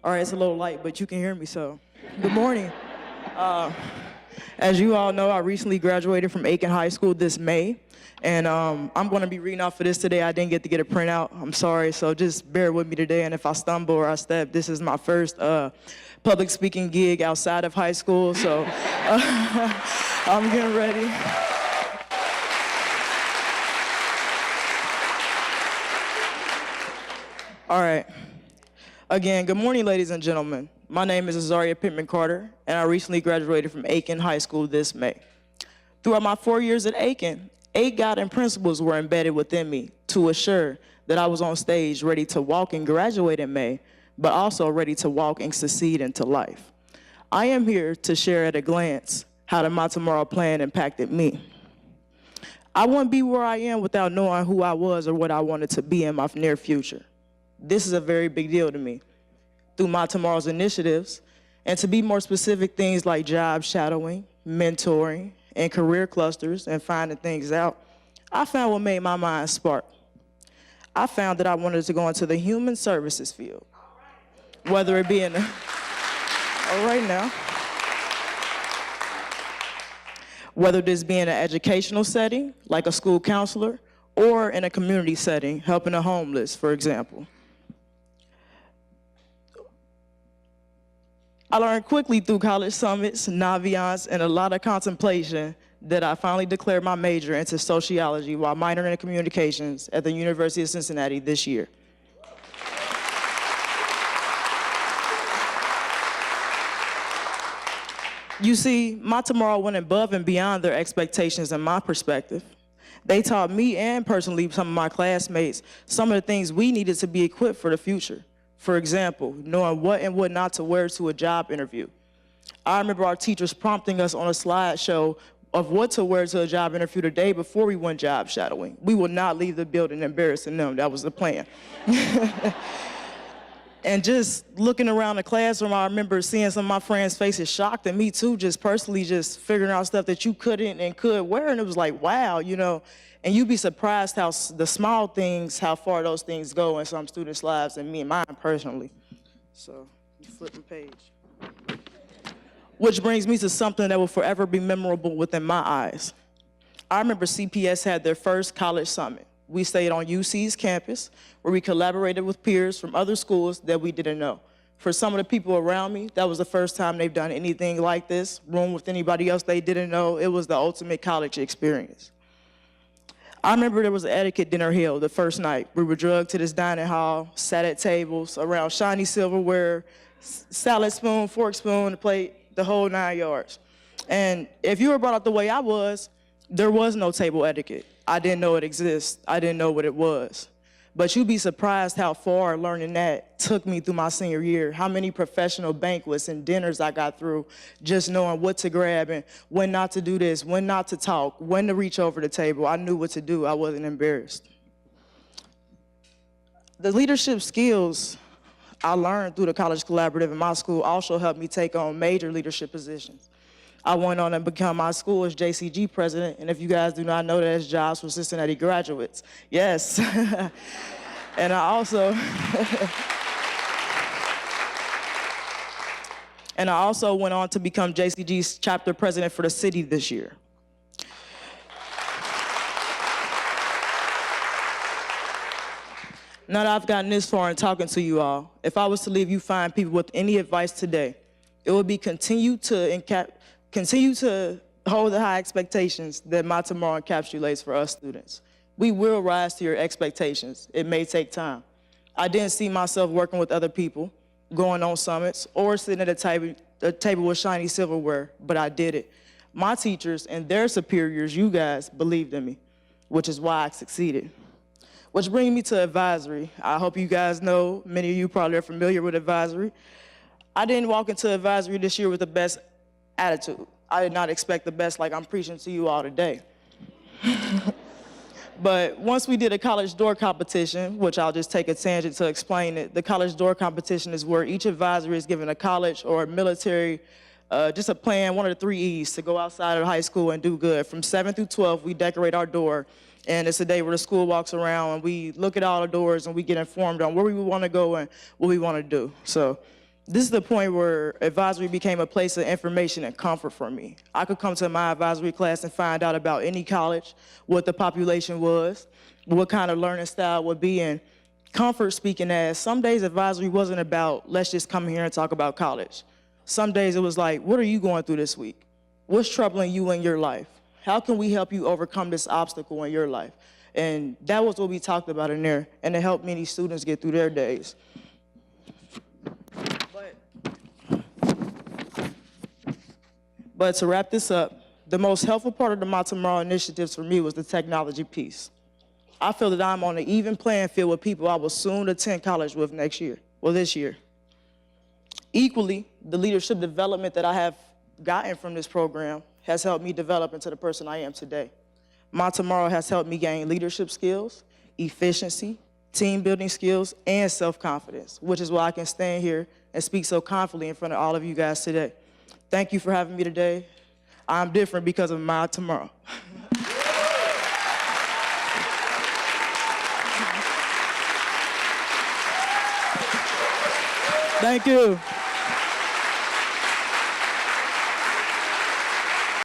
All right, it's a little light, but you can hear me, so. Good morning. As you all know, I recently graduated from Aiken High School this May, and I'm going to be reading off of this today. I didn't get to get a printout. I'm sorry, so just bear with me today, and if I stumble or I step, this is my first public speaking gig outside of high school, so I'm getting ready. All right. Again, good morning, ladies and gentlemen. My name is Azaria Carter, and I recently graduated from Aiken High School this May. Throughout my 4 years at Aiken, 8 guiding principles were embedded within me to assure that I was on stage ready to walk and graduate in May, but also ready to walk and succeed into life. I am here to share at a glance how the My Tomorrow plan impacted me. I wouldn't be where I am without knowing who I was or what I wanted to be in my near future. This is a very big deal to me. Through My Tomorrow's initiatives, and to be more specific, things like job shadowing, mentoring, and career clusters, and finding things out, I found what made my mind spark. I found that I wanted to go into the human services field, whether it be in the, all right now, whether this be in an educational setting, like a school counselor, or in a community setting, helping the homeless, for example. I learned quickly through college summits, naviance, and a lot of contemplation that I finally declared my major into sociology while minoring in communications at the University of Cincinnati this year. You see, My Tomorrow went above and beyond their expectations and my perspective. They taught me and personally some of my classmates some of the things we needed to be equipped for the future. For example, knowing what and what not to wear to a job interview. I remember our teachers prompting us on a slideshow of what to wear to a job interview the day before we went job shadowing. We would not leave the building embarrassing them. That was the plan. And just looking around the classroom, I remember seeing some of my friends' faces shocked, and me too, just personally just figuring out stuff that you couldn't and could wear, and it was like, wow, you know. And you'd be surprised how the small things, how far those things go in some students' lives, and me and mine personally. So, flipping page. Which brings me to something that will forever be memorable within my eyes. I remember CPS had their first college summit. We stayed on UC's campus, where we collaborated with peers from other schools that we didn't know. For some of the people around me, that was the first time they've done anything like this, room with anybody else they didn't know. It was the ultimate college experience. I remember there was an etiquette dinner held the first night. We were drugged to this dining hall, sat at tables around shiny silverware, salad spoon, fork spoon, plate, the whole 9 yards. And if you were brought up the way I was, there was no table etiquette. I didn't know it existed. I didn't know what it was. But you'd be surprised how far learning that took me through my senior year, how many professional banquets and dinners I got through just knowing what to grab and when not to do this, when not to talk, when to reach over the table. I knew what to do. I wasn't embarrassed. The leadership skills I learned through the College Collaborative in my school also helped me take on major leadership positions. I went on and become my school's JCG president, and if you guys do not know, that's jobs for Cincinnati graduates. Yes. And I also went on to become JCG's chapter president for the city this year. Now that I've gotten this far in talking to you all, if I was to leave you fine people with any advice today, it would be continue to hold the high expectations that My Tomorrow encapsulates for us students. We will rise to your expectations. It may take time. I didn't see myself working with other people, going on summits, or sitting at a table with shiny silverware, but I did it. My teachers and their superiors, you guys, believed in me, which is why I succeeded. Which brings me to advisory. I hope you guys know, many of you probably are familiar with advisory. I didn't walk into advisory this year with the best attitude. I did not expect the best like I'm preaching to you all today. But once we did a college door competition, which I'll just take a tangent to explain it, the college door competition is where each advisor is given a college or a military, just a plan, one of the 3 E's, to go outside of high school and do good. From 7 through 12, we decorate our door, and it's a day where the school walks around and we look at all the doors and we get informed on where we want to go and what we want to do. So This is the point where advisory became a place of information and comfort for me. I could come to my advisory class and find out about any college, what the population was, what kind of learning style would be, and comfort speaking as some days advisory wasn't about, let's just come here and talk about college. Some days it was like, what are you going through this week? What's troubling you in your life? How can we help you overcome this obstacle in your life? And that was what we talked about in there, and it helped many students get through their days. But to wrap this up, the most helpful part of the My Tomorrow initiatives for me was the technology piece. I feel that I'm on an even playing field with people I will soon attend college with this year. Equally, the leadership development that I have gotten from this program has helped me develop into the person I am today. My Tomorrow has helped me gain leadership skills, efficiency, team building skills, and self-confidence, which is why I can stand here and speak so confidently in front of all of you guys today. Thank you for having me today. I'm different because of My Tomorrow. Thank you.